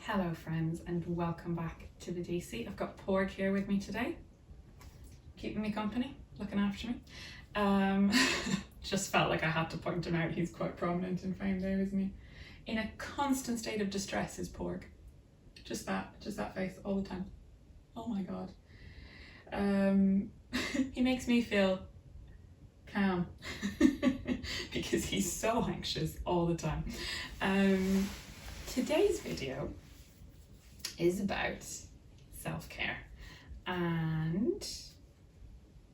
Hello friends and welcome back to VEDISI. I've got Porg here with me today, keeping me company, looking after me. Just felt like I had to point him out. He's quite prominent in frame there, isn't he? In a constant state of distress is Porg. Just that face all the time. Oh my god. He makes me feel calm because he's so anxious all the time. Today's video is about self-care, and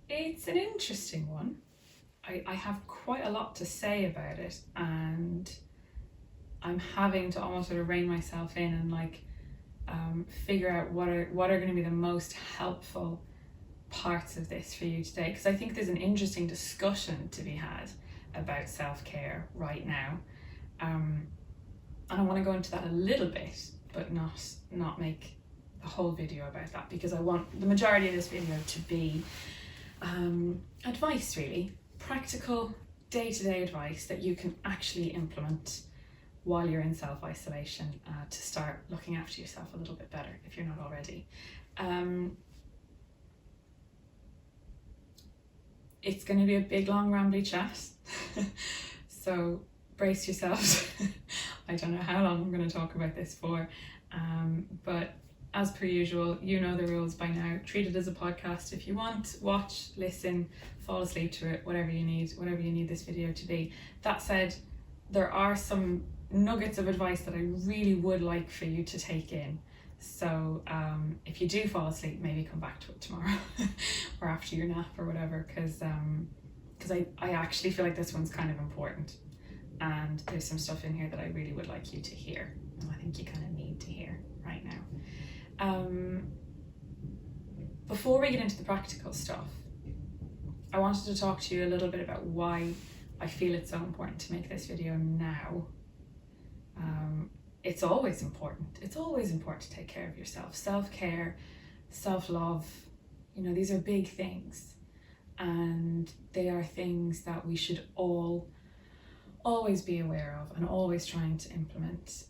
it's an interesting one. I have quite a lot to say about it, and I'm having to almost sort of rein myself in and figure out what are going to be the most helpful parts of this for you today, because I think there's an interesting discussion to be had about self-care right now, and I want to go into that a little bit, but not make the whole video about that, because I want the majority of this video to be advice, really, practical day-to-day advice that you can actually implement while you're in self-isolation to start looking after yourself a little bit better if you're not already. It's going to be a big, long, rambly chat, so brace yourselves. I don't know how long I'm going to talk about this for, but as per usual, you know the rules by now. Treat it as a podcast if you want. Watch, listen, fall asleep to it, whatever you need this video to be. That said, there are some nuggets of advice that I really would like for you to take in. So if you do fall asleep, maybe come back to it tomorrow or after your nap or whatever, because I actually feel like this one's kind of important, and there's some stuff in here that I really would like you to hear, and I think you kind of need to hear right now. Before we get into the practical stuff, I wanted to talk to you a little bit about why I feel it's so important to make this video now. It's always important. It's always important to take care of yourself. Self-care, self-love, these are big things, and they are things that we should always be aware of and always trying to implement.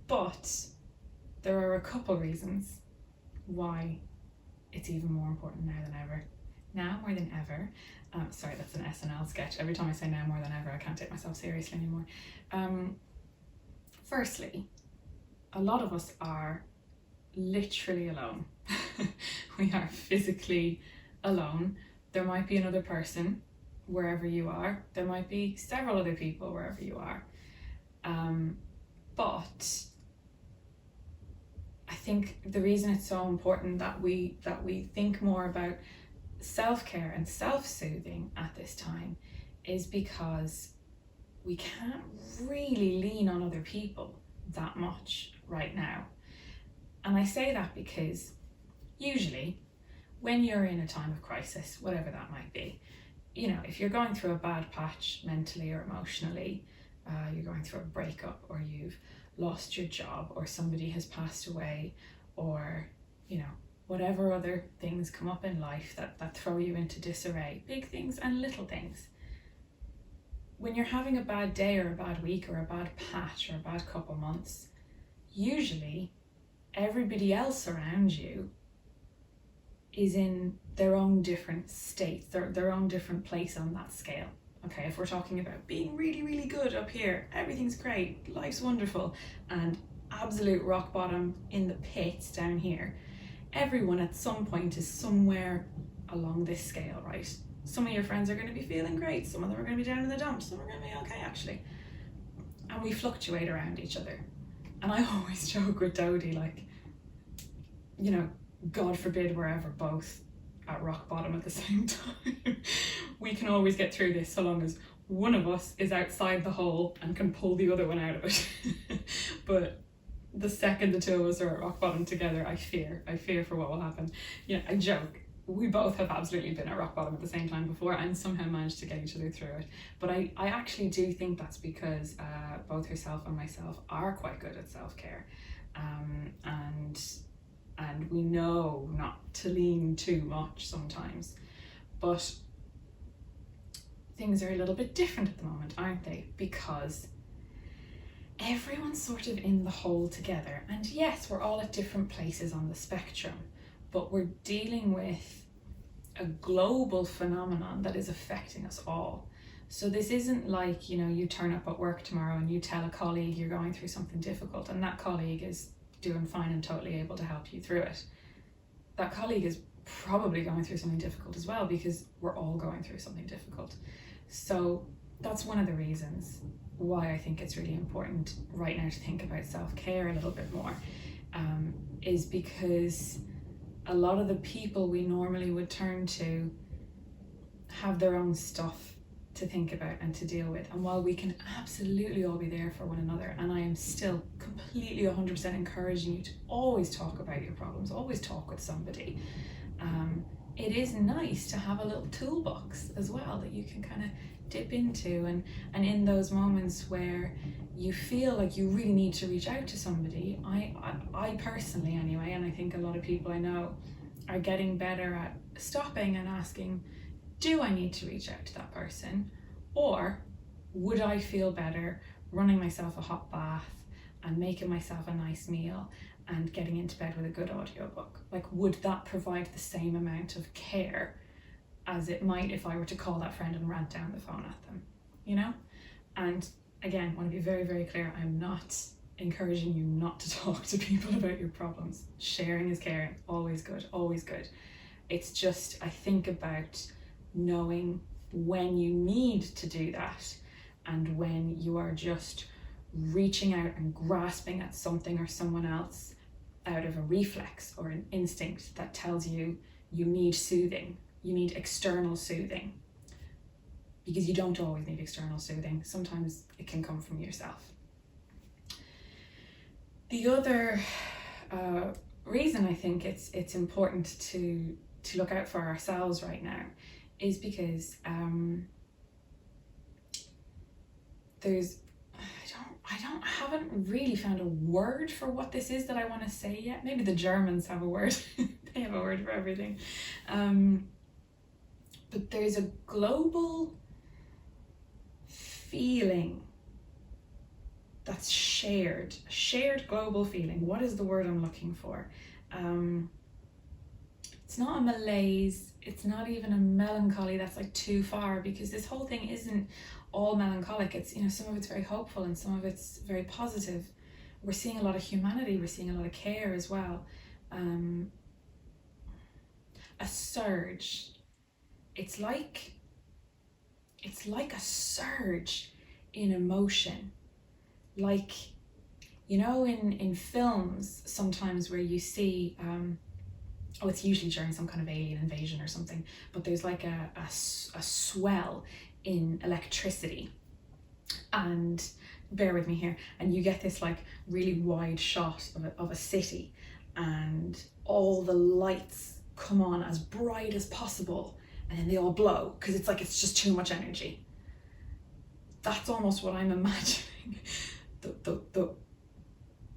But there are a couple reasons why it's even more important now than ever. Now more than ever. Sorry, that's an SNL sketch. Every time I say now more than ever, I can't take myself seriously anymore. Firstly, a lot of us are literally alone. We are physically alone. There might be another person wherever you are. There might be several other people wherever you are. But I think the reason it's so important that we think more about self-care and self-soothing at this time is because we can't really lean on other people that much right now. And I say that because usually when you're in a time of crisis, whatever that might be, if you're going through a bad patch mentally or emotionally, you're going through a breakup, or you've lost your job, or somebody has passed away, or whatever other things come up in life that throw you into disarray, big things and little things. When you're having a bad day or a bad week or a bad patch or a bad couple months, usually everybody else around you is in their own different states, their own different place on that scale. Okay, if we're talking about being really, really good up here, everything's great, life's wonderful, and absolute rock bottom in the pits down here, everyone at some point is somewhere along this scale, right? Some of your friends are going to be feeling great, some of them are going to be down in the dumps, some are going to be okay actually. And we fluctuate around each other. And I always joke with Dodie, God forbid we're ever both at rock bottom at the same time. We can always get through this so long as one of us is outside the hole and can pull the other one out of it. But the second the two of us are at rock bottom together, I fear for what will happen. I joke, we both have absolutely been at rock bottom at the same time before and somehow managed to get each other through it. But I actually do think that's because both herself and myself are quite good at self-care, and we know not to lean too much sometimes. But things are a little bit different at the moment, aren't they? Because everyone's sort of in the hole together. And yes, we're all at different places on the spectrum, but we're dealing with a global phenomenon that is affecting us all. So this isn't like, you know, you turn up at work tomorrow and you tell a colleague you're going through something difficult and that colleague is doing fine and totally able to help you through it. That colleague is probably going through something difficult as well, because we're all going through something difficult. So that's one of the reasons why I think it's really important right now to think about self-care a little bit more, is because a lot of the people we normally would turn to have their own stuff to think about and to deal with. And while we can absolutely all be there for one another, and I am still completely 100% encouraging you to always talk about your problems, always talk with somebody, it is nice to have a little toolbox as well that you can kind of dip into, and in those moments where you feel like you really need to reach out to somebody, I personally anyway, and I think a lot of people I know are getting better at stopping and asking, do I need to reach out to that person, or would I feel better running myself a hot bath and making myself a nice meal and getting into bed with a good audiobook? Like, would that provide the same amount of care as it might if I were to call that friend and rant down the phone at them, you know? And again, I want to be very, very clear, I'm not encouraging you not to talk to people about your problems. Sharing is caring, always good, always good. It's just, I think about knowing when you need to do that and when you are just reaching out and grasping at something or someone else out of a reflex or an instinct that tells you you need soothing, you need external soothing, because you don't always need external soothing. Sometimes it can come from yourself. The other reason I think it's important to look out for ourselves right now is because I haven't really found a word for what this is that I want to say yet. Maybe the Germans have a word. They have a word for everything. But there's a global feeling that's shared global feeling. What is the word I'm looking for? It's not a malaise, it's not even a melancholy, that's like too far, because this whole thing isn't all melancholic. It's, you know, some of it's very hopeful and some of it's very positive. We're seeing a lot of humanity, we're seeing a lot of care as well. A surge. It's like a surge in emotion. Like, you know, in films sometimes where you see, it's usually during some kind of alien invasion or something, but there's like a swell in electricity, and bear with me here, and you get this like really wide shot of a city, and all the lights come on as bright as possible, and then they all blow because it's like it's just too much energy. That's almost what I'm imagining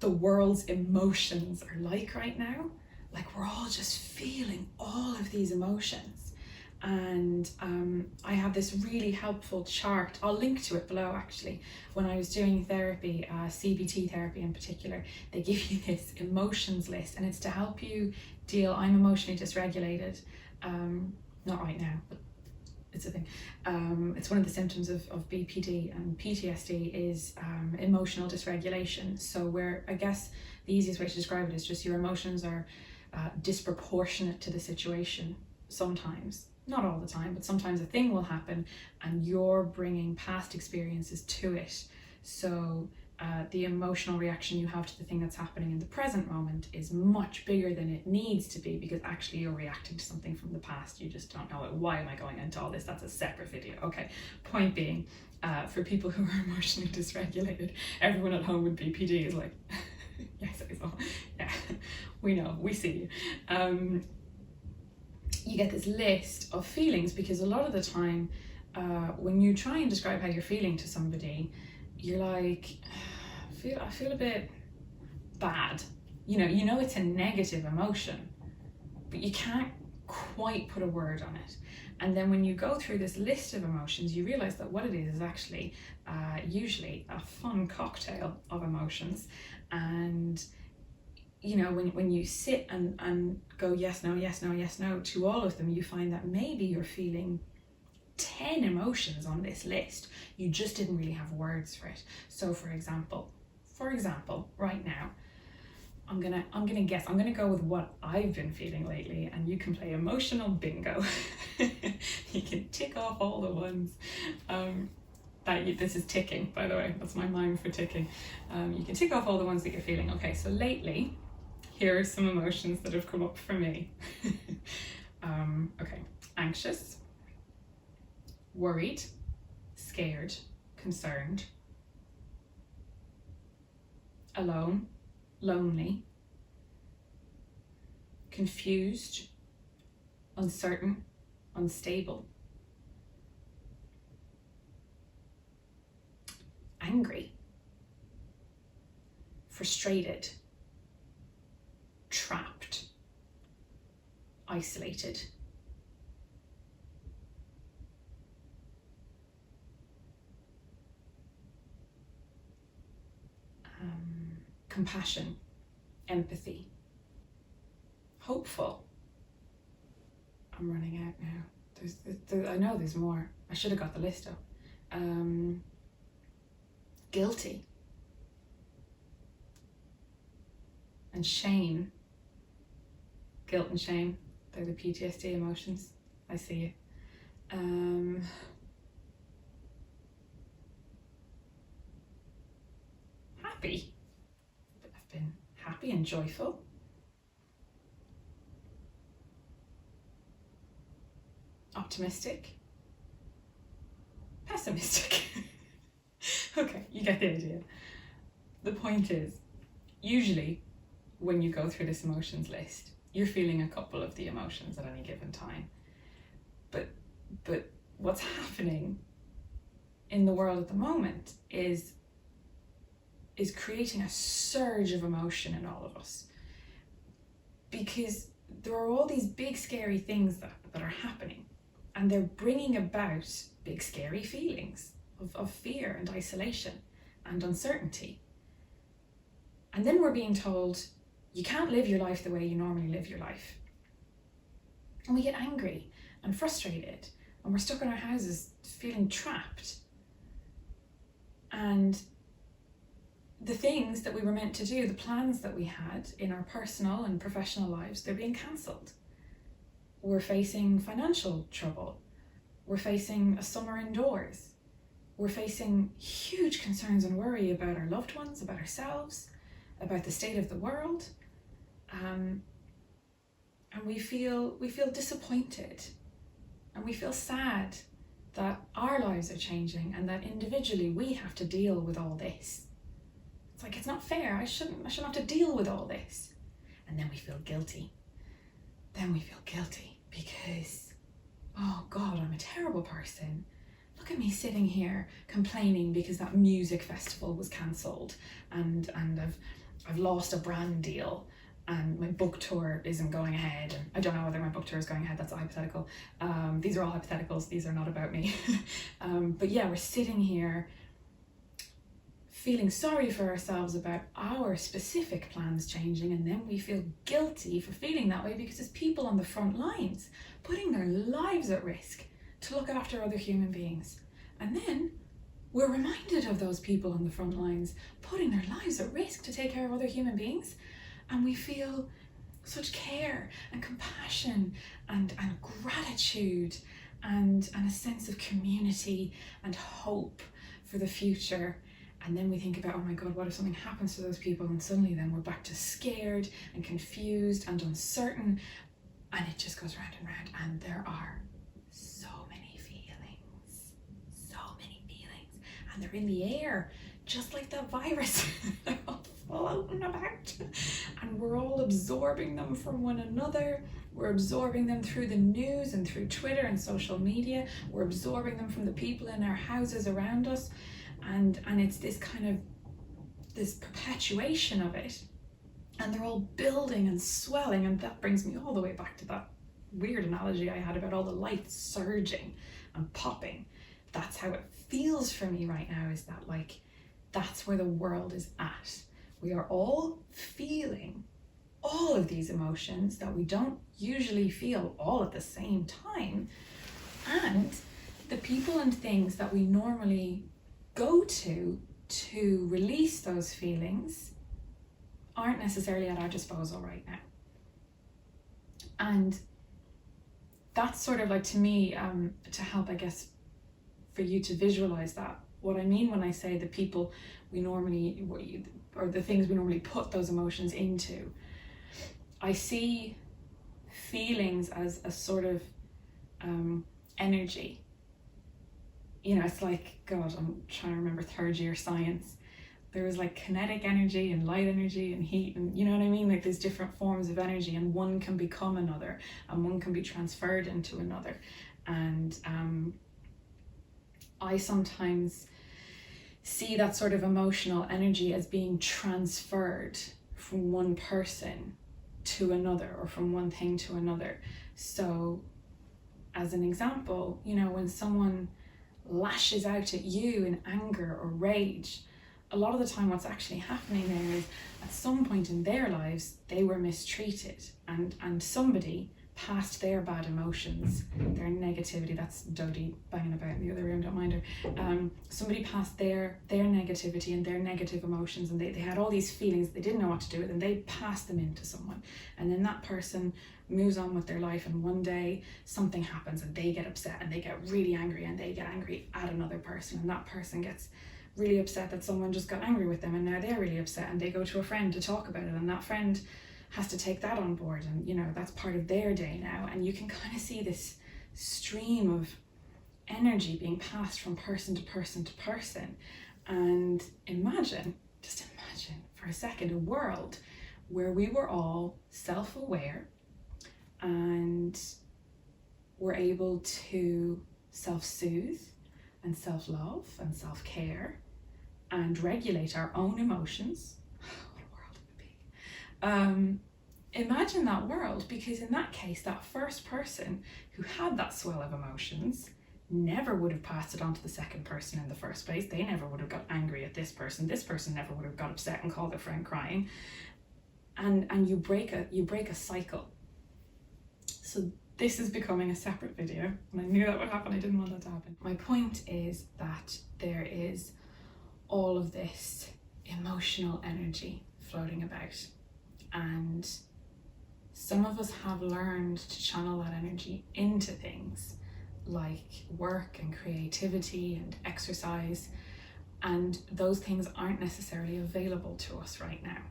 the world's emotions are like right now. Like, we're all just feeling all of these emotions. And I have this really helpful chart. I'll link to it below, actually. When I was doing therapy, CBT therapy in particular, they give you this emotions list, and it's to help you deal. I'm emotionally dysregulated. Not right now, but it's a thing. It's one of the symptoms of BPD, and PTSD is emotional dysregulation. So where, I guess the easiest way to describe it is just your emotions are disproportionate to the situation sometimes. Not all the time, but sometimes a thing will happen and you're bringing past experiences to it. So the emotional reaction you have to the thing that's happening in the present moment is much bigger than it needs to be, because actually you're reacting to something from the past. You just don't know it. Why am I going into all this? That's a separate video. Okay, point being, for people who are emotionally dysregulated, everyone at home with BPD is like, yes, Hazel. Yeah, we know, we see you. You get this list of feelings, because a lot of the time when you try and describe how you're feeling to somebody, you're like, I feel a bit bad. You know it's a negative emotion, but you can't quite put a word on it. And then when you go through this list of emotions, you realize that what it is actually usually a fun cocktail of emotions. And you know, when you sit and go yes, no, yes, no, yes, no to all of them, you find that maybe you're feeling 10 emotions on this list. You just didn't really have words for it. So for example, right now, I'm gonna guess. I'm gonna go with what I've been feeling lately, and you can play emotional bingo. You can tick off all the ones. This is ticking, by the way. That's my mind for ticking. You can tick off all the ones that you're feeling. Okay, so lately, here are some emotions that have come up for me. Okay, anxious, worried, scared, concerned, alone, lonely, confused, uncertain, unstable, angry, frustrated, trapped, isolated, compassion, empathy, hopeful. I'm running out now. I know there's more. I should have got the list up. Guilty and shame. Guilt and shame, they're the PTSD emotions. I see you. Happy. I've been happy and joyful. Optimistic. Pessimistic. Okay, you get the idea. The point is, usually when you go through this emotions list, you're feeling a couple of the emotions at any given time. But what's happening in the world at the moment is creating a surge of emotion in all of us. Because there are all these big scary things that are happening, and they're bringing about big scary feelings of fear and isolation and uncertainty. And then we're being told, you can't live your life the way you normally live your life. And we get angry and frustrated, and we're stuck in our houses feeling trapped. And the things that we were meant to do, the plans that we had in our personal and professional lives, they're being cancelled. We're facing financial trouble. We're facing a summer indoors. We're facing huge concerns and worry about our loved ones, about ourselves, about the state of the world. And we feel disappointed, and we feel sad that our lives are changing and that individually we have to deal with all this. It's like, it's not fair. I shouldn't have to deal with all this. And then we feel guilty. Because, oh God, I'm a terrible person. Look at me sitting here complaining because that music festival was cancelled, and I've lost a brand deal, and my book tour isn't going ahead. And I don't know whether my book tour is going ahead. That's a hypothetical. These are all hypotheticals. These are not about me. But yeah, we're sitting here feeling sorry for ourselves about our specific plans changing, and then we feel guilty for feeling that way because there's people on the front lines putting their lives at risk to look after other human beings. And then we're reminded of those people on the front lines putting their lives at risk to take care of other human beings, and we feel such care and compassion and gratitude and a sense of community and hope for the future. And then we think about, oh my God, what if something happens to those people? And suddenly then we're back to scared and confused and uncertain, and it just goes round and round. And there are so many feelings, and they're in the air, just like that virus. They're all floating about, and we're all absorbing them from one another. We're absorbing them through the news and through Twitter and social media. We're absorbing them from the people in our houses around us. And it's this kind of, this perpetuation of it, and they're all building and swelling, and that brings me all the way back to that weird analogy I had about all the lights surging and popping. That's how it feels for me right now, is that like, that's where the world is at. We are all feeling all of these emotions that we don't usually feel all at the same time. And the people and things that we normally go to release those feelings aren't necessarily at our disposal right now. And that's sort of like, to me, to help, I guess, for you to visualize that. What I mean when I say the people we normally, or the things we normally put those emotions into, I see feelings as a sort of energy. You know, it's like, God, I'm trying to remember third year science. There was like kinetic energy and light energy and heat, and you know what I mean? Like, there's different forms of energy, and one can become another, and one can be transferred into another. And I sometimes see that sort of emotional energy as being transferred from one person to another, or from one thing to another. So as an example, you know, when someone lashes out at you in anger or rage, a lot of the time what's actually happening there is, at some point in their lives, they were mistreated, and somebody passed their bad emotions, their negativity. That's Dodie banging about in the other room, don't mind her. Somebody passed their negativity and their negative emotions, and they had all these feelings they didn't know what to do with, and they passed them into someone. And then that person moves on with their life, and one day something happens and they get upset and they get really angry, and they get angry at another person, and that person gets really upset that someone just got angry with them, and now they're really upset, and they go to a friend to talk about it, and that friend has to take that on board, and you know, that's part of their day now. And you can kind of see this stream of energy being passed from person to person to person. And just imagine for a second, a world where we were all self-aware and were able to self-soothe and self-love and self-care and regulate our own emotions. What a world it would be. Imagine that world, because in that case, that first person who had that swell of emotions never would have passed it on to the second person in the first place. They never would have got angry at this person. This person never would have got upset and called their friend crying. And you break a cycle. So this is becoming a separate video, and I knew that would happen. I didn't want that to happen. My point is that there is all of this emotional energy floating about, and some of us have learned to channel that energy into things like work and creativity and exercise, and those things aren't necessarily available to us right now.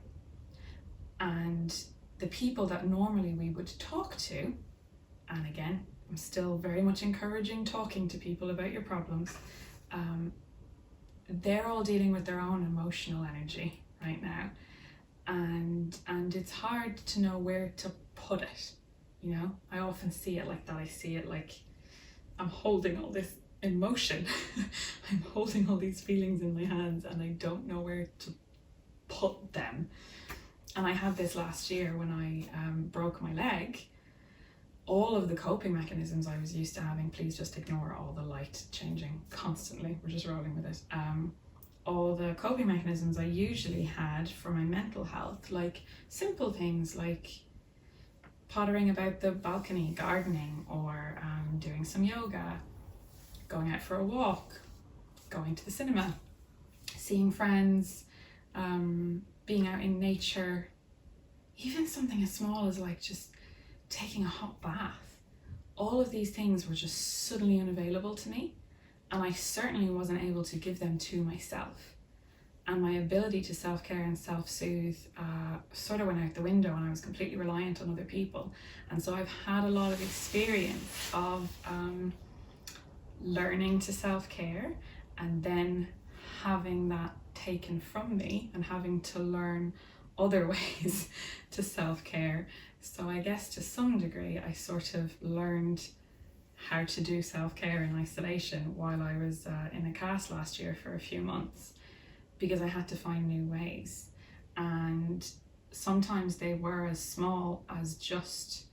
And the people that normally we would talk to, and again, I'm still very much encouraging talking to people about your problems, they're all dealing with their own emotional energy right now. And it's hard to know where to put it, you know? I often see it like that. I see it like I'm holding all this emotion. I'm holding all these feelings in my hands, and I don't know where to put them. And I had this last year when I broke my leg. All of the coping mechanisms I was used to having, please just ignore all the light changing constantly, we're just rolling with it. All the coping mechanisms I usually had for my mental health, like simple things like pottering about the balcony, gardening, or doing some yoga, going out for a walk, going to the cinema, seeing friends, being out in nature, even something as small as like just taking a hot bath. All of these things were just suddenly unavailable to me, and I certainly wasn't able to give them to myself. And my ability to self-care and self-soothe sort of went out the window, and I was completely reliant on other people. And so I've had a lot of experience of learning to self-care, and then having that taken from me and having to learn other ways to self-care. So I guess to some degree I sort of learned how to do self-care in isolation while I was in a cast last year for a few months, because I had to find new ways. And sometimes they were as small as just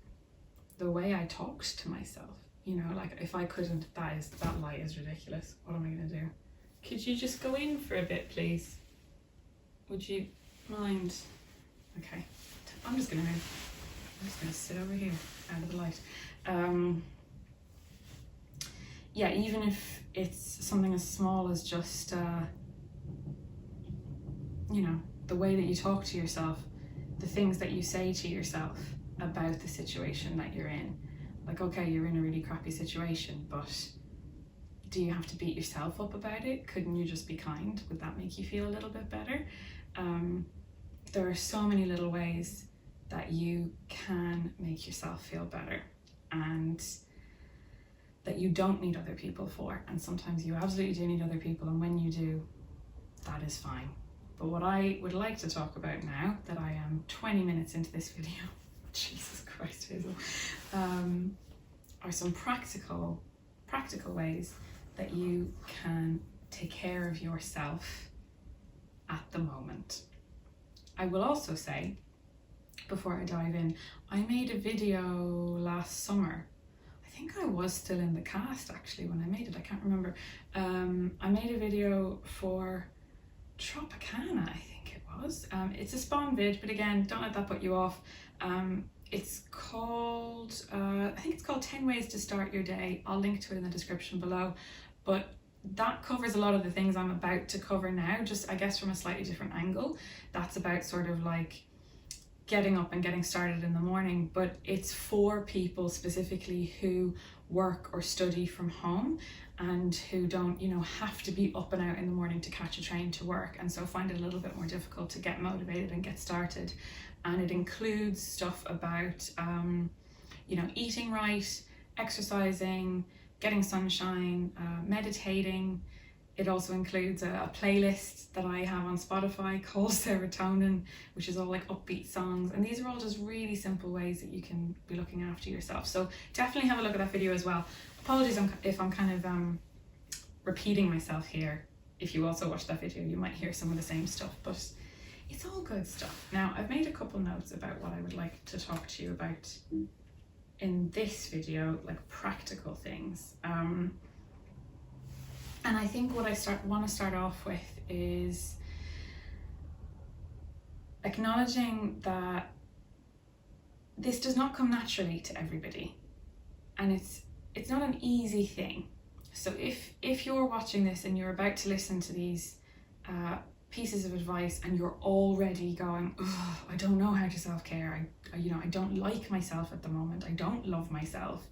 the way I talked to myself. You know, like if I couldn't, that light is ridiculous. What am I gonna do? Could you just go in for a bit, please? Would you mind? Okay, I'm just gonna sit over here out of the light. Yeah, even if it's something as small as just, you know, the way that you talk to yourself, the things that you say to yourself about the situation that you're in. Like, okay, you're in a really crappy situation, but do you have to beat yourself up about it? Couldn't you just be kind? Would that make you feel a little bit better? There are so many little ways that you can make yourself feel better, and that you don't need other people for. And sometimes you absolutely do need other people, and when you do, that is fine. But what I would like to talk about now that I am 20 minutes into this video, Jesus Christ, Hazel, are some practical ways that you can take care of yourself at the moment. I will also say, before I dive in, I made a video last summer. I think I was still in the cast actually when I made it, I can't remember. I made a video for Tropicana, I think it was. It's a spawn vid, but again, don't let that put you off. It's called, I think it's called 10 Ways to Start Your Day. I'll link to it in the description below. But that covers a lot of the things I'm about to cover now, just I guess from a slightly different angle. That's about sort of like getting up and getting started in the morning, but it's for people specifically who work or study from home and who don't, you know, have to be up and out in the morning to catch a train to work, and so find it a little bit more difficult to get motivated and get started. And it includes stuff about, you know, eating right, exercising, getting sunshine, meditating. It also includes a playlist that I have on Spotify called Serotonin, which is all like upbeat songs. And these are all just really simple ways that you can be looking after yourself. So definitely have a look at that video as well. Apologies if I'm kind of repeating myself here. If you also watch that video, you might hear some of the same stuff, but it's all good stuff. Now, I've made a couple notes about what I would like to talk to you about in this video, like practical things. And I think what I want to start off with is acknowledging that this does not come naturally to everybody, and it's not an easy thing. So if you're watching this and you're about to listen to these pieces of advice and you're already going, oh, I don't know how to self-care, I don't like myself at the moment, I don't love myself,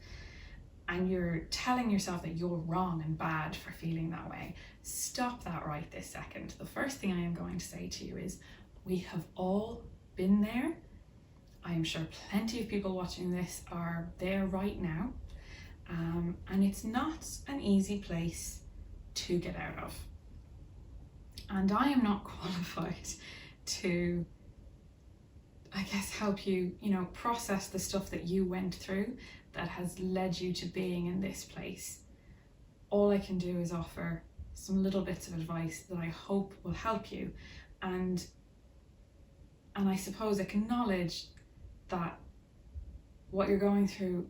and you're telling yourself that you're wrong and bad for feeling that way, stop that right this second. The first thing I am going to say to you is, we have all been there. I am sure plenty of people watching this are there right now, and it's not an easy place to get out of. And I am not qualified to, I guess, help you, you know, process the stuff that you went through that has led you to being in this place. All I can do is offer some little bits of advice that I hope will help you, and I suppose acknowledge that what you're going through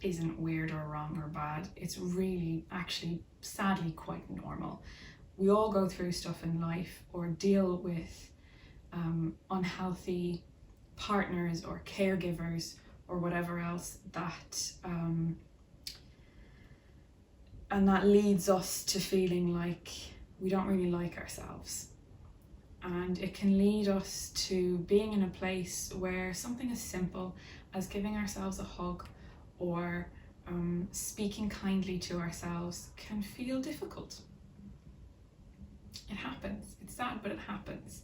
isn't weird or wrong or bad. It's really, actually, sadly, quite normal. We all go through stuff in life or deal with unhealthy partners or caregivers or whatever else that and that leads us to feeling like we don't really like ourselves, and it can lead us to being in a place where something as simple as giving ourselves a hug or speaking kindly to ourselves can feel difficult. It happens. It's sad, but it happens,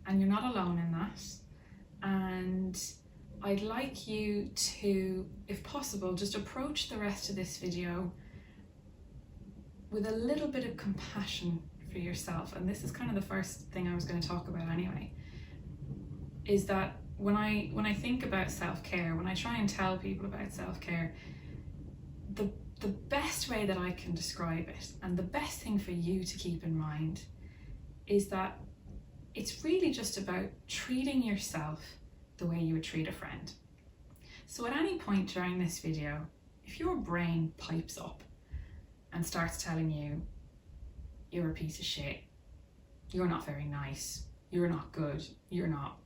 and you're not alone in that. And I'd like you to, if possible, just approach the rest of this video with a little bit of compassion for yourself. And this is kind of the first thing I was going to talk about anyway, is that when I think about self-care, when I try and tell people about self-care, the best way that I can describe it, and the best thing for you to keep in mind, is that it's really just about treating yourself the way you would treat a friend. So at any point during this video, if your brain pipes up and starts telling you you're a piece of shit, you're not very nice, you're not good, you're not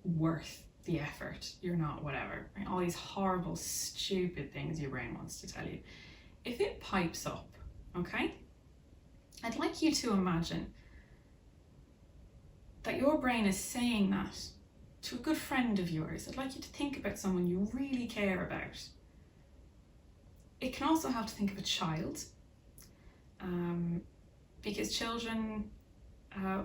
worth the effort, you're not whatever, right? All these horrible, stupid things your brain wants to tell you. If it pipes up, okay, I'd like you to imagine that your brain is saying that to a good friend of yours. I'd like you to think about someone you really care about. It can also help to think of a child, because children are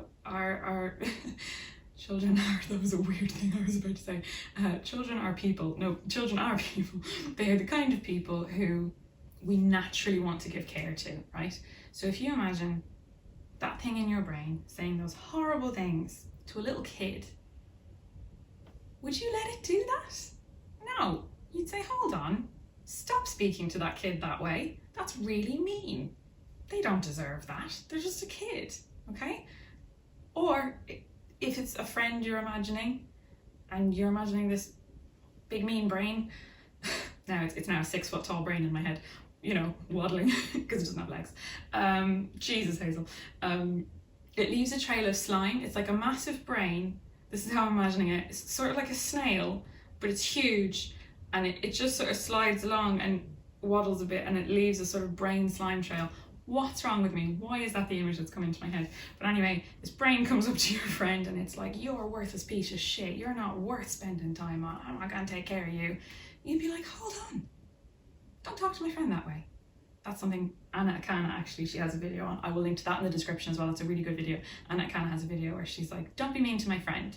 children are, that was a weird thing I was about to say. Children are people. No, children are people. They are the kind of people who we naturally want to give care to, right? So if you imagine that thing in your brain saying those horrible things to a little kid, would you let it do that? No. You'd say, hold on, stop speaking to that kid that way. That's really mean. They don't deserve that. They're just a kid, okay? Or if it's a friend you're imagining, and you're imagining this big mean brain, now it's now a 6 foot tall brain in my head, you know, waddling because it doesn't have legs. Jesus, Hazel. It leaves a trail of slime. It's like a massive brain. This is how I'm imagining it. It's sort of like a snail, but it's huge, and it just sort of slides along and waddles a bit, and it leaves a sort of brain slime trail. What's wrong with me? Why is that the image that's coming into my head? But anyway, this brain comes up to your friend and it's like, you're a worthless piece of shit. You're not worth spending time on. I'm not going to take care of you. You'd be like, hold on. Don't talk to my friend that way. That's something Anna Akana, actually, she has a video on. I will link to that in the description as well. It's a really good video. Anna Akana has a video where she's like, don't be mean to my friend.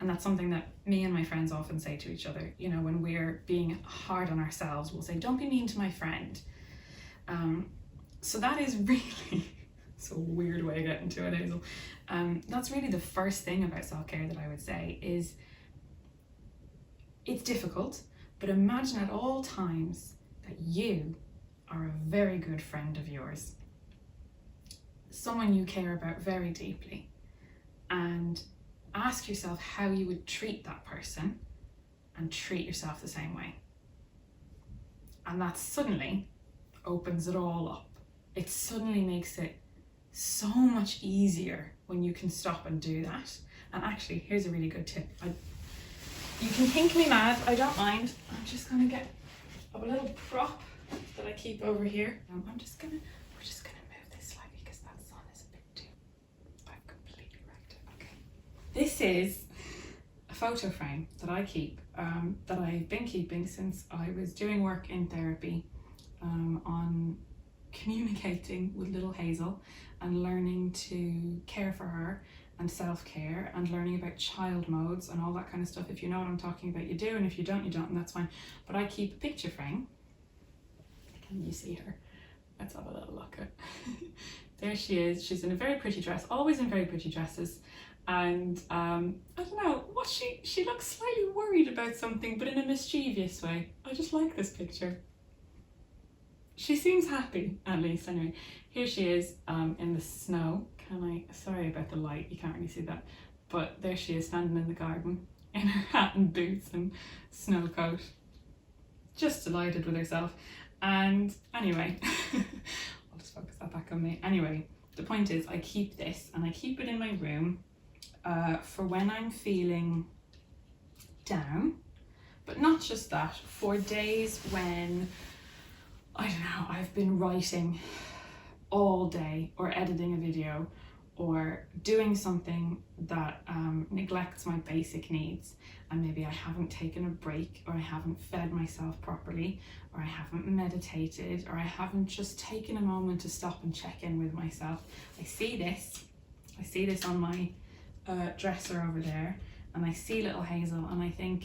And that's something that me and my friends often say to each other. You know, when we're being hard on ourselves, we'll say, don't be mean to my friend. So that is really, it's a weird way of getting to it, Hazel. That's really the first thing about self-care that I would say is it's difficult, but imagine at all times that you are a very good friend of yours, someone you care about very deeply, and ask yourself how you would treat that person and treat yourself the same way. And that suddenly opens it all up. It suddenly makes it so much easier when you can stop and do that. And actually, here's a really good tip. You can think me mad, I don't mind. I'm just gonna get a little prop that I keep over here. We're just gonna move this slightly because that sun is a bit too, I've completely wrecked it, okay. This is a photo frame that I keep, that I've been keeping since I was doing work in therapy on communicating with little Hazel and learning to care for her and self-care and learning about child modes and all that kind of stuff. If you know what I'm talking about, you do, and if you don't, and that's fine. But I keep a picture frame. Can you see her? Let's have a little look at there she is. She's in a very pretty dress, always in very pretty dresses, and I don't know what she looks slightly worried about something, but in a mischievous way. I just like this picture. She seems happy, at least. Anyway, here she is in the snow. Sorry about the light, you can't really see that. But there she is standing in the garden in her hat and boots and snow coat. Just delighted with herself. And anyway, I'll just focus that back on me. Anyway, the point is I keep this and I keep it in my room for when I'm feeling down. But not just that, for days when I don't know, I've been writing all day or editing a video or doing something that neglects my basic needs, and maybe I haven't taken a break, or I haven't fed myself properly, or I haven't meditated, or I haven't just taken a moment to stop and check in with myself. I see this on my dresser over there, and I see little Hazel and I think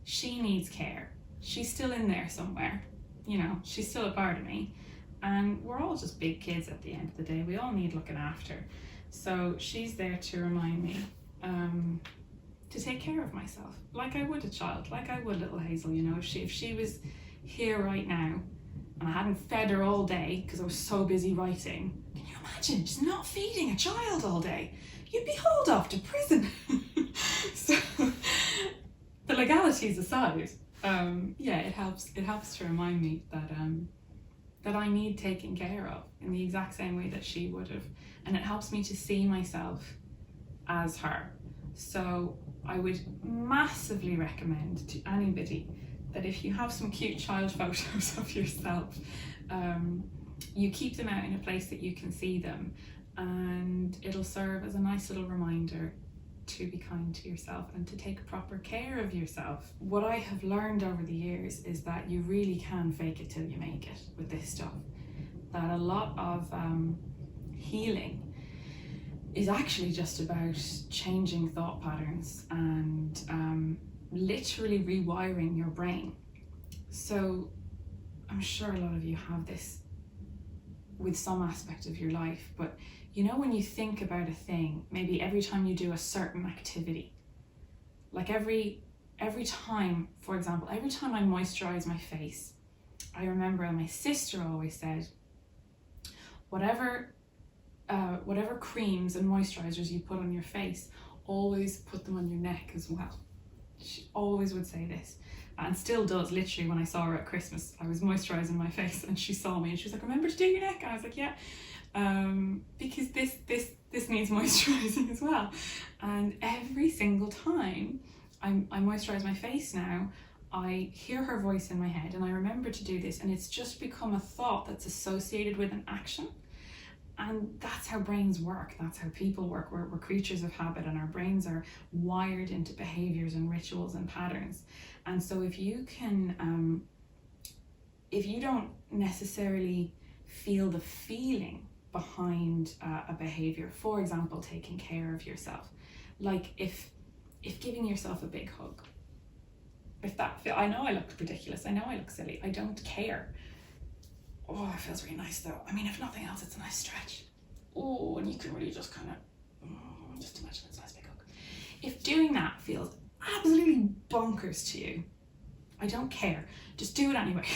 she needs care. She's still in there somewhere. You know, she's still a part of me, and we're all just big kids at the end of the day. We all need looking after. So she's there to remind me to take care of myself, like I would a child, like I would little Hazel. You know, if she was here right now and I hadn't fed her all day because I was so busy writing, can you imagine just not feeding a child all day? You'd be hauled off to prison. So the legalities aside, yeah, it helps to remind me that that I need taking care of in the exact same way that she would have, and it helps me to see myself as her. So I would massively recommend to anybody that if you have some cute child photos of yourself, you keep them out in a place that you can see them, and it'll serve as a nice little reminder to be kind to yourself and to take proper care of yourself. What I have learned over the years is that you really can fake it till you make it with this stuff. That a lot of healing is actually just about changing thought patterns and literally rewiring your brain. So I'm sure a lot of you have this with some aspect of your life, but you know, when you think about a thing, maybe every time you do a certain activity, like every time, for example, every time I moisturize my face, I remember my sister always said, whatever creams and moisturizers you put on your face, always put them on your neck as well. She always would say this, and still does. Literally, when I saw her at Christmas, I was moisturizing my face and she saw me and she was like, remember to do your neck? And I was like, yeah. Because this needs moisturizing as well. And every single time I moisturize my face now, I hear her voice in my head and I remember to do this, and it's just become a thought that's associated with an action. And that's how brains work, that's how people work. We're creatures of habit, and our brains are wired into behaviors and rituals and patterns. And so if you can, if you don't necessarily feel the feeling behind a behavior, for example, taking care of yourself, like if giving yourself a big hug, if that I know I look ridiculous, I know I look silly, I don't care. Oh, it feels really nice though. I mean, if nothing else, it's a nice stretch. Oh, and you can really just kind of just imagine it's a nice big hug. If doing that feels absolutely bonkers to you, I don't care, just do it anyway.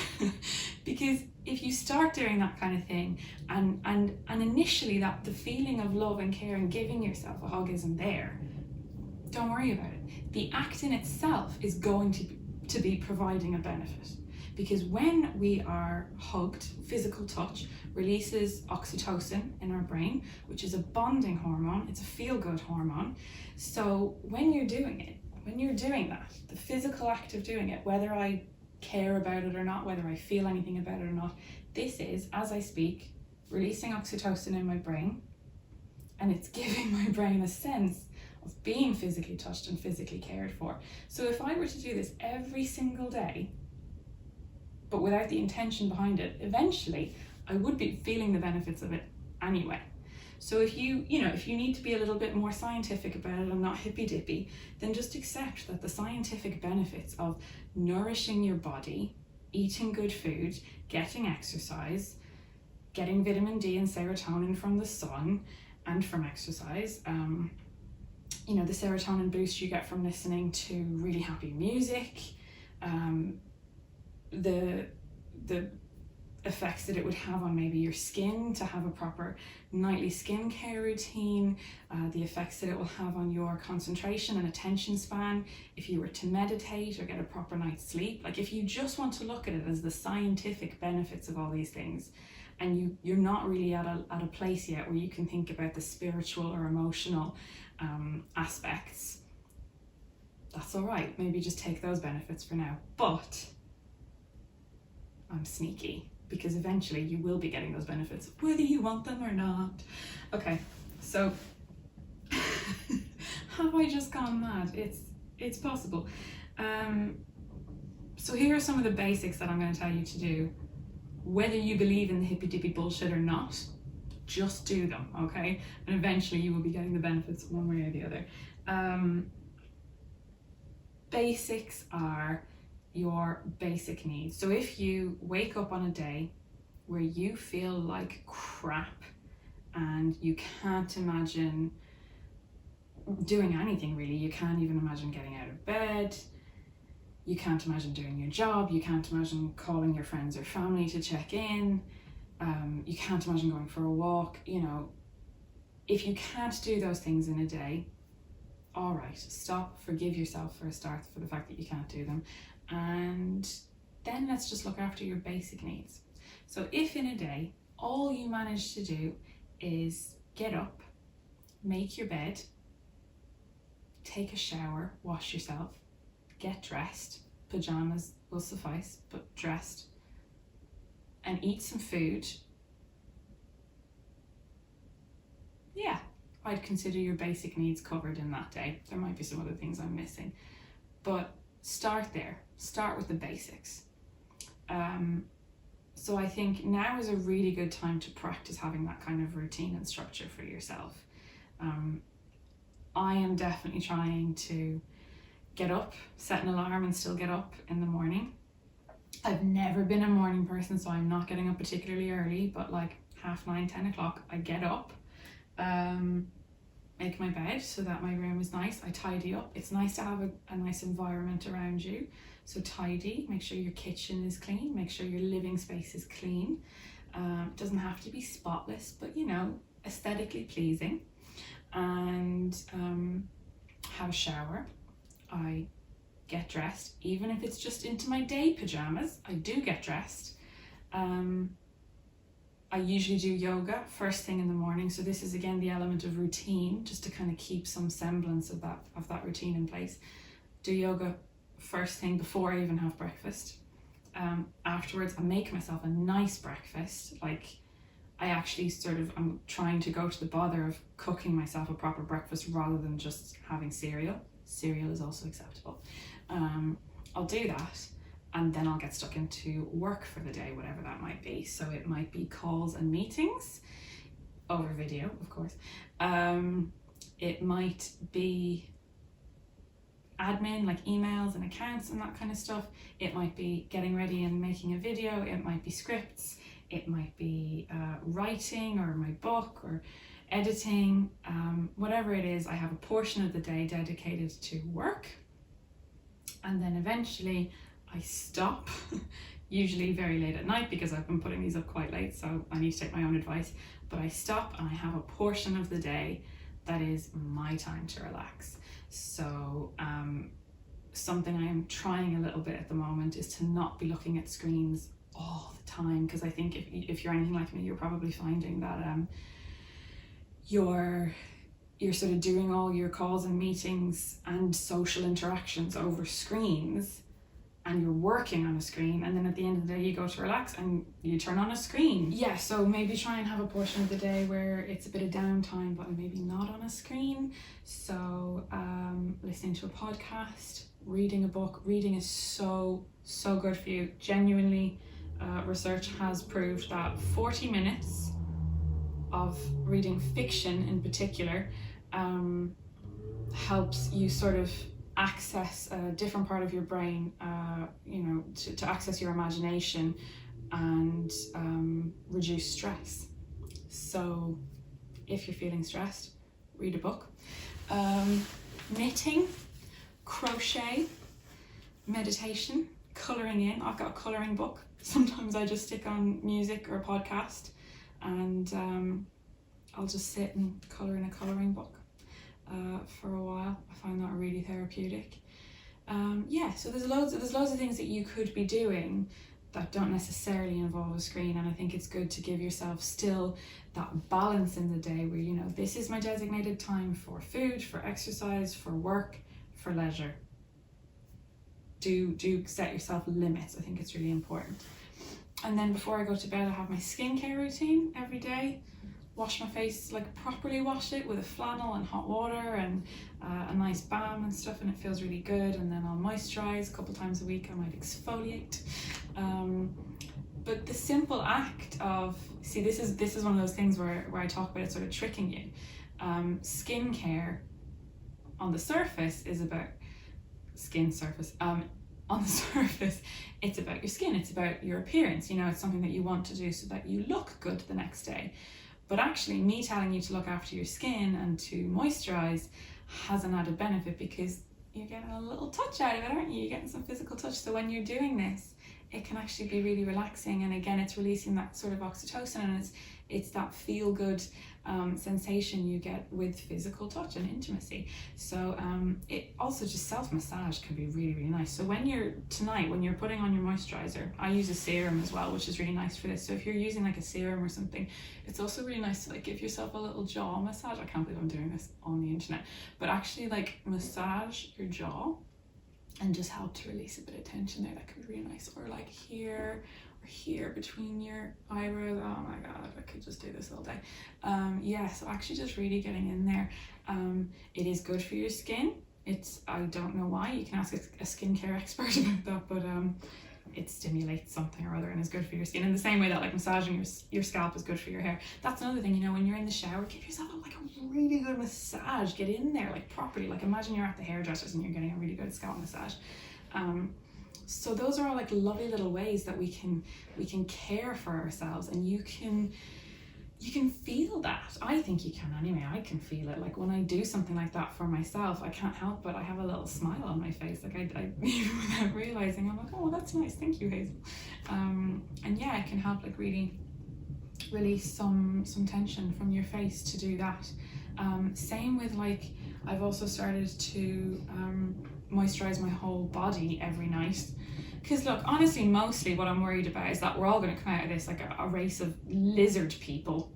Because if you start doing that kind of thing, and initially that the feeling of love and care and giving yourself a hug isn't there, don't worry about it. The act in itself is going to be providing a benefit. Because when we are hugged, physical touch releases oxytocin in our brain, which is a bonding hormone, it's a feel-good hormone. So when you're doing it, when you're doing that, the physical act of doing it, whether I care about it or not, whether I feel anything about it or not, this is, as I speak, releasing oxytocin in my brain, and it's giving my brain a sense of being physically touched and physically cared for. So if I were to do this every single day, but without the intention behind it, eventually I would be feeling the benefits of it anyway. So if you need to be a little bit more scientific about it and not hippy dippy, then just accept that the scientific benefits of nourishing your body, eating good food, getting exercise, getting vitamin D and serotonin from the sun and from exercise, the serotonin boost you get from listening to really happy music, the effects that it would have on maybe your skin, to have a proper nightly skincare routine, the effects that it will have on your concentration and attention span if you were to meditate or get a proper night's sleep. Like, if you just want to look at it as the scientific benefits of all these things, and you're not really at a place yet where you can think about the spiritual or emotional aspects, that's all right. Maybe just take those benefits for now. But I'm sneaky, because eventually you will be getting those benefits, whether you want them or not. Okay, so have I just gone mad? It's possible. So here are some of the basics that I'm going to tell you to do. Whether you believe in the hippy dippy bullshit or not, just do them, okay? And eventually you will be getting the benefits one way or the other. Basics are your basic needs. So if you wake up on a day where you feel like crap and you can't imagine doing anything really, you can't even imagine getting out of bed, you can't imagine doing your job, you can't imagine calling your friends or family to check in, you can't imagine going for a walk, if you can't do those things in a day, all right, stop, forgive yourself for a start for the fact that you can't do them, And then let's just look after your basic needs. So if in a day, all you manage to do is get up, make your bed, take a shower, wash yourself, get dressed, pajamas will suffice, but dressed, and eat some food, yeah, I'd consider your basic needs covered in that day. There might be some other things I'm missing, but start there. Start with the basics. So I think now is a really good time to practice having that kind of routine and structure for yourself. I am definitely trying to get up, set an alarm and still get up in the morning. I've never been a morning person, so I'm not getting up particularly early, but like 9:30, 10 o'clock, I get up, make my bed so that my room is nice. I tidy up. It's nice to have a nice environment around you. So tidy, make sure your kitchen is clean, make sure your living space is clean. It doesn't have to be spotless, but you know, aesthetically pleasing. And have a shower. I get dressed, even if it's just into my day pajamas. I do get dressed. I usually do yoga first thing in the morning, so this is again the element of routine, just to kind of keep some semblance of that routine in place. Do yoga first thing before I even have breakfast. Afterwards, I make myself a nice breakfast. Like, I actually I'm trying to go to the bother of cooking myself a proper breakfast rather than just having cereal. Cereal is also acceptable. I'll do that, and then I'll get stuck into work for the day, whatever that might be. So it might be calls and meetings over video, of course. It might be admin, like emails and accounts and that kind of stuff. It might be getting ready and making a video. It might be scripts. It might be writing or my book or editing. Whatever it is, I have a portion of the day dedicated to work. And then eventually I stop, usually very late at night because I've been putting these up quite late, so I need to take my own advice. But I stop and I have a portion of the day that is my time to relax. So something I am trying a little bit at the moment is to not be looking at screens all the time, because I think if you're anything like me, you're probably finding that you're sort of doing all your calls and meetings and social interactions over screens, and you're working on a screen, and then at the end of the day you go to relax and you turn on a screen. Yeah, so maybe try and have a portion of the day where it's a bit of downtime, but maybe not on a screen. So listening to a podcast, reading a book. Reading is so good for you. Genuinely, research has proved that 40 minutes of reading fiction in particular helps you sort of access a different part of your brain, to access your imagination and reduce stress. So if you're feeling stressed, read a book. Knitting, crochet, meditation, colouring in. I've got a colouring book. Sometimes I just stick on music or a podcast, and I'll just sit and colour in a colouring book for a while. I find that really therapeutic. So there's loads of things that you could be doing that don't necessarily involve a screen, and I think it's good to give yourself still that balance in the day where this is my designated time for food, for exercise, for work, for leisure. Do set yourself limits. I think it's really important. And then before I go to bed, I have my skincare routine every day. Wash my face, properly wash it with a flannel and hot water and a nice balm and stuff, and it feels really good. And then I'll moisturize a couple times a week. I might exfoliate. But the simple act of, this is one of those things where I talk about it sort of tricking you. Skincare on the surface is about on the surface, it's about your skin, it's about your appearance. It's something that you want to do so that you look good the next day. But actually, me telling you to look after your skin and to moisturize has an added benefit, because you're getting a little touch out of it, aren't you? You're getting some physical touch. So when you're doing this, it can actually be really relaxing. And again, it's releasing that sort of oxytocin, and it's that feel good sensation you get with physical touch and intimacy. So it also, just self-massage can be really, really nice. So when you're putting on your moisturizer, I use a serum as well, which is really nice for this. So if you're using like a serum or something, it's also really nice to like give yourself a little jaw massage. I can't believe I'm doing this on the internet, but actually like massage your jaw and just help to release a bit of tension there. That could be really nice. Or like here, or here between your eyebrows. Oh my god, I could just do this all day. Yeah, so actually just really getting in there. It is good for your skin. I don't know why, you can ask a skincare expert about that, but it stimulates something or other and is good for your skin, in the same way that like massaging your scalp is good for your hair. That's another thing, you know, when you're in the shower, give yourself like a really good massage. Get in there like properly. Like imagine you're at the hairdressers and you're getting a really good scalp massage. So those are all like lovely little ways that we can care for ourselves, and you can feel that. I think you can anyway. I can feel it. Like when I do something like that for myself, I can't help but I have a little smile on my face. Like I without realizing, I'm like, oh, that's nice. Thank you, Hazel. And yeah, it can help like really release some tension from your face to do that. Same with like, I've also started to moisturize my whole body every night. Because look, honestly, mostly what I'm worried about is that we're all going to come out of this like a race of lizard people.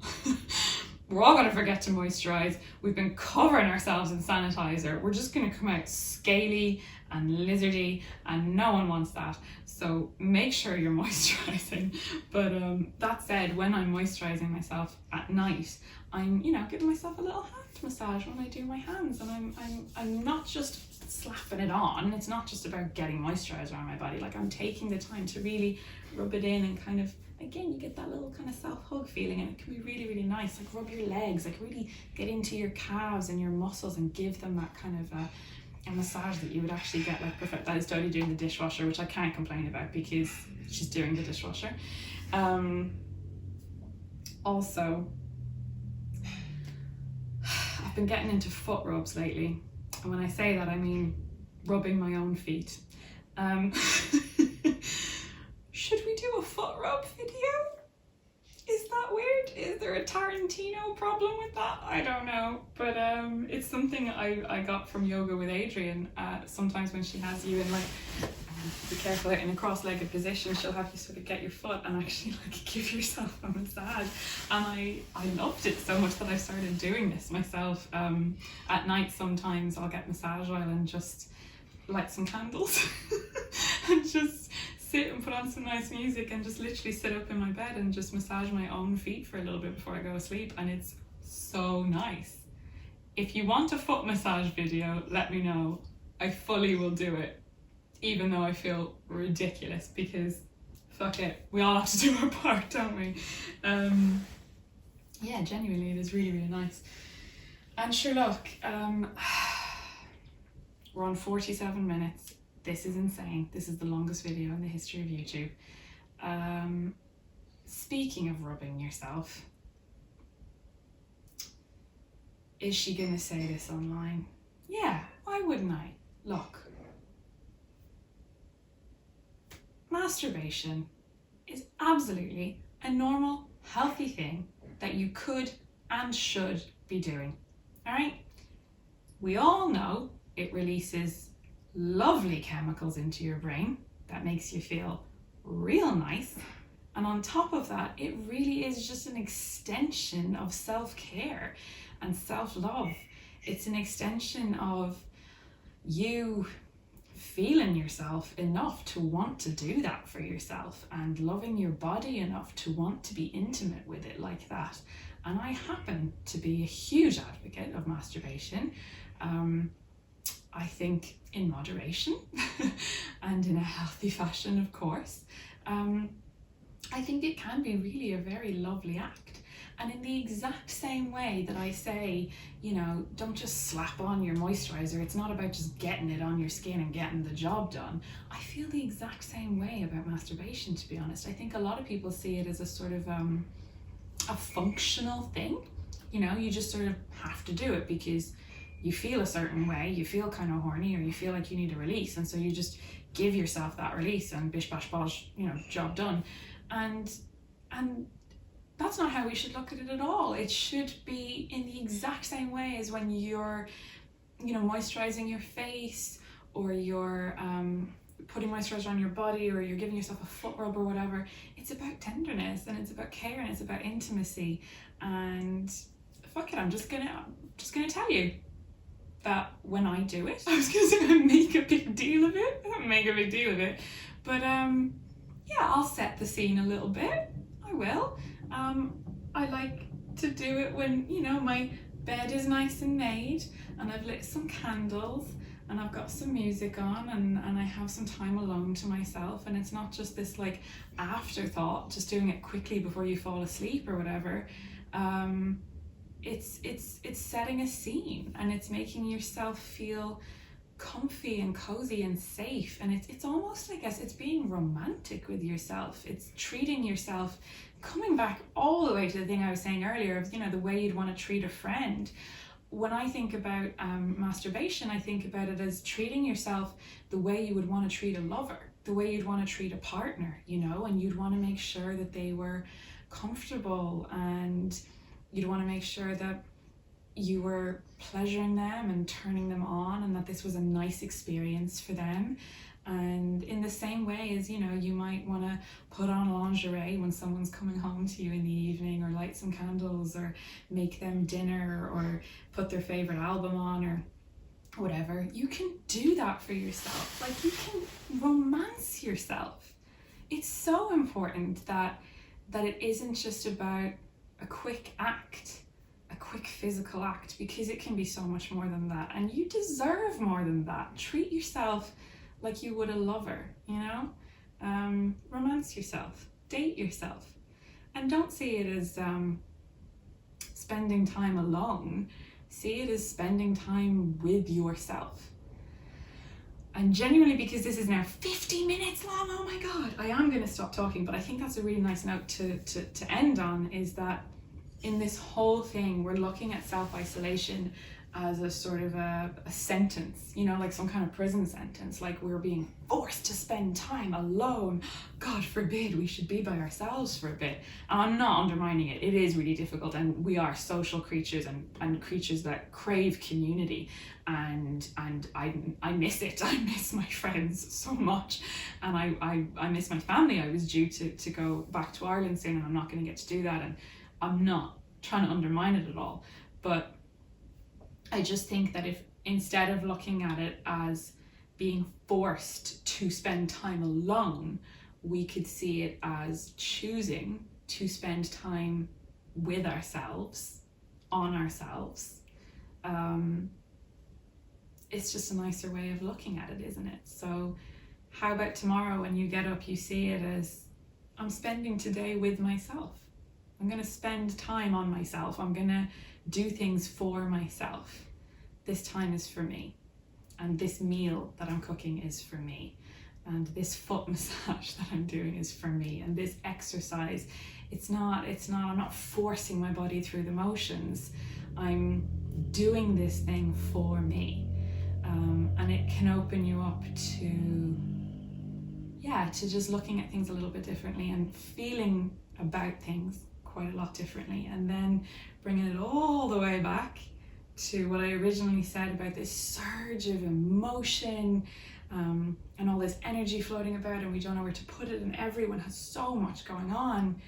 We're all going to forget to moisturize. We've been covering ourselves in sanitizer. We're just going to come out scaly and lizardy, and no one wants that. So make sure you're moisturizing. But that said, when I'm moisturizing myself at night, I'm, you know, giving myself a little hand massage when I do my hands, and I'm not just slapping it on. It's not just about getting moisturizer on my body. Like I'm taking the time to really rub it in, and kind of, again, you get that little kind of self-hug feeling, and it can be really, really nice. Like rub your legs, like really get into your calves and your muscles and give them that kind of a massage that you would actually get like perfect. That is totally doing the dishwasher, which I can't complain about because she's doing the dishwasher. Also, I've been getting into foot rubs lately, and when I say that, I mean rubbing my own feet. Should we do a foot rub video? Is that weird? Is there a Tarantino problem with that? I don't know, but it's something I got from yoga with Adrian. Sometimes when she has you in like, be careful, in a cross-legged position, she'll have you sort of get your foot and actually like give yourself a massage. And I loved it so much that I started doing this myself. At night sometimes I'll get massage oil and just light some candles and just sit and put on some nice music and just literally sit up in my bed and just massage my own feet for a little bit before I go to sleep, and it's so nice. If you want a foot massage video, let me know. I fully will do it, even though I feel ridiculous, because fuck it, we all have to do our part, don't we? Yeah, genuinely, it is really, really nice. And sure, look, we're on 47 minutes. This is insane. This is the longest video in the history of YouTube. Speaking of rubbing yourself, is she gonna say this online? Yeah, why wouldn't I? Look, masturbation is absolutely a normal, healthy thing that you could and should be doing. All right? We all know it releases lovely chemicals into your brain that makes you feel real nice, and on top of that, it really is just an extension of self-care and self-love. It's an extension of you feeling yourself enough to want to do that for yourself, and loving your body enough to want to be intimate with it like that. And I happen to be a huge advocate of masturbation. I think in moderation and in a healthy fashion, of course. I think it can be really a very lovely act. And in the exact same way that I say, you know, don't just slap on your moisturizer. It's not about just getting it on your skin and getting the job done. I feel the exact same way about masturbation, to be honest. I think a lot of people see it as a sort of a functional thing. You know, you just sort of have to do it because you feel a certain way, you feel kind of horny, or you feel like you need a release, and so you just give yourself that release and bish bash bosh, job done. And that's not how we should look at it at all. It should be in the exact same way as when you're moisturizing your face, or you're putting moisturizer on your body, or you're giving yourself a foot rub or whatever. It's about tenderness, and it's about care, and it's about intimacy. And fuck it, I'm just gonna tell you that when I do it, I was gonna say I make a big deal of it. I don't make a big deal of it, but I'll set the scene a little bit. I will. I like to do it when my bed is nice and made, and I've lit some candles, and I've got some music on, and I have some time alone to myself, and it's not just this like afterthought, just doing it quickly before you fall asleep or whatever. It's setting a scene, and it's making yourself feel comfy and cozy and safe, and it's almost, I guess, it's being romantic with yourself. It's treating yourself, coming back all the way to the thing I was saying earlier of the way you'd want to treat a friend. When I think about masturbation, I think about it as treating yourself the way you would want to treat a lover, the way you'd want to treat a partner, and you'd want to make sure that they were comfortable, and you'd want to make sure that you were pleasuring them and turning them on, and that this was a nice experience for them. And in the same way as you might want to put on lingerie when someone's coming home to you in the evening, or light some candles, or make them dinner, or put their favorite album on, or whatever, you can do that for yourself. Like, you can romance yourself. It's so important that it isn't just about a quick act, a quick physical act, because it can be so much more than that, and you deserve more than that. Treat yourself like you would a lover, romance yourself, date yourself, and don't see it as spending time alone. See it as spending time with yourself. And genuinely, because this is now 50 minutes long, oh my God, I am going to stop talking, but I think that's a really nice note to end on, is that in this whole thing, we're looking at self-isolation as a sort of a sentence, like some kind of prison sentence, like we're being forced to spend time alone. God forbid, we should be by ourselves for a bit. And I'm not undermining it. It is really difficult, and we are social creatures, and creatures that crave community, and I miss it. I miss my friends so much, and I miss my family. I was due to go back to Ireland soon, and I'm not going to get to do that, and I'm not trying to undermine it at all, but I just think that if, instead of looking at it as being forced to spend time alone, we could see it as choosing to spend time with ourselves, on ourselves. It's just a nicer way of looking at it, isn't it? So how about tomorrow, when you get up, you see it as, I'm spending today with myself. I'm going to spend time on myself. I'm going to do things for myself. This time is for me, and this meal that I'm cooking is for me, and this foot massage that I'm doing is for me, and this exercise, I'm not forcing my body through the motions. I'm doing this thing for me, and it can open you up to just looking at things a little bit differently, and feeling about things quite a lot differently, and then bringing it all the way back to what I originally said about this surge of emotion, and all this energy floating about, and we don't know where to put it, and everyone has so much going on.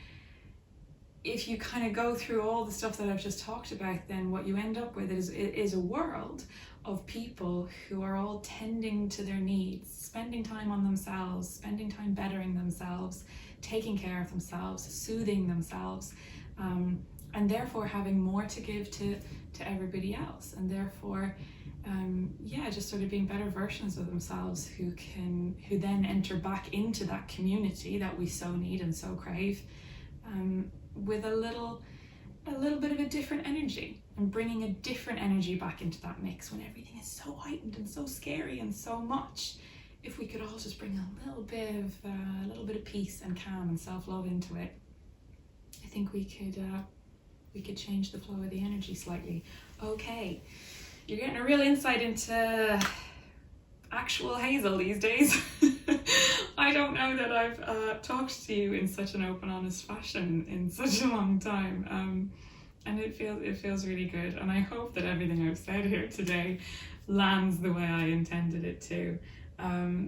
If you kind of go through all the stuff that I've just talked about, then what you end up with is a world of people who are all tending to their needs, spending time on themselves, spending time bettering themselves, taking care of themselves, soothing themselselves, and therefore having more to give to everybody else, and therefore just sort of being better versions of themselves, who then enter back into that community that we so need and so crave, with a little bit of a different energy, and bringing a different energy back into that mix when everything is so heightened and so scary and so much. If we could all just bring a little bit of peace and calm and self-love into it, I think we could change the flow of the energy slightly. Okay, you're getting a real insight into actual Hazel these days. I don't know that I've talked to you in such an open, honest fashion in such a long time, and it feels really good, and I hope that everything I've said here today lands the way I intended it to.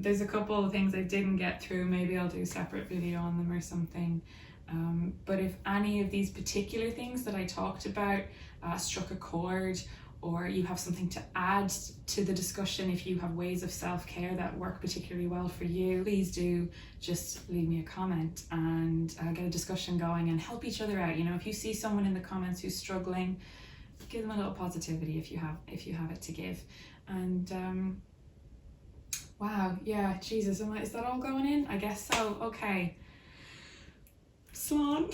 There's a couple of things I didn't get through, maybe I'll do a separate video on them or something, but if any of these particular things that I talked about struck a chord, or you have something to add to the discussion, if you have ways of self-care that work particularly well for you, please do just leave me a comment and get a discussion going and help each other out. You know, if you see someone in the comments who's struggling, give them a little positivity if you have it to give. And wow, yeah, Jesus, is that all going in? I guess so. Okay. Swan.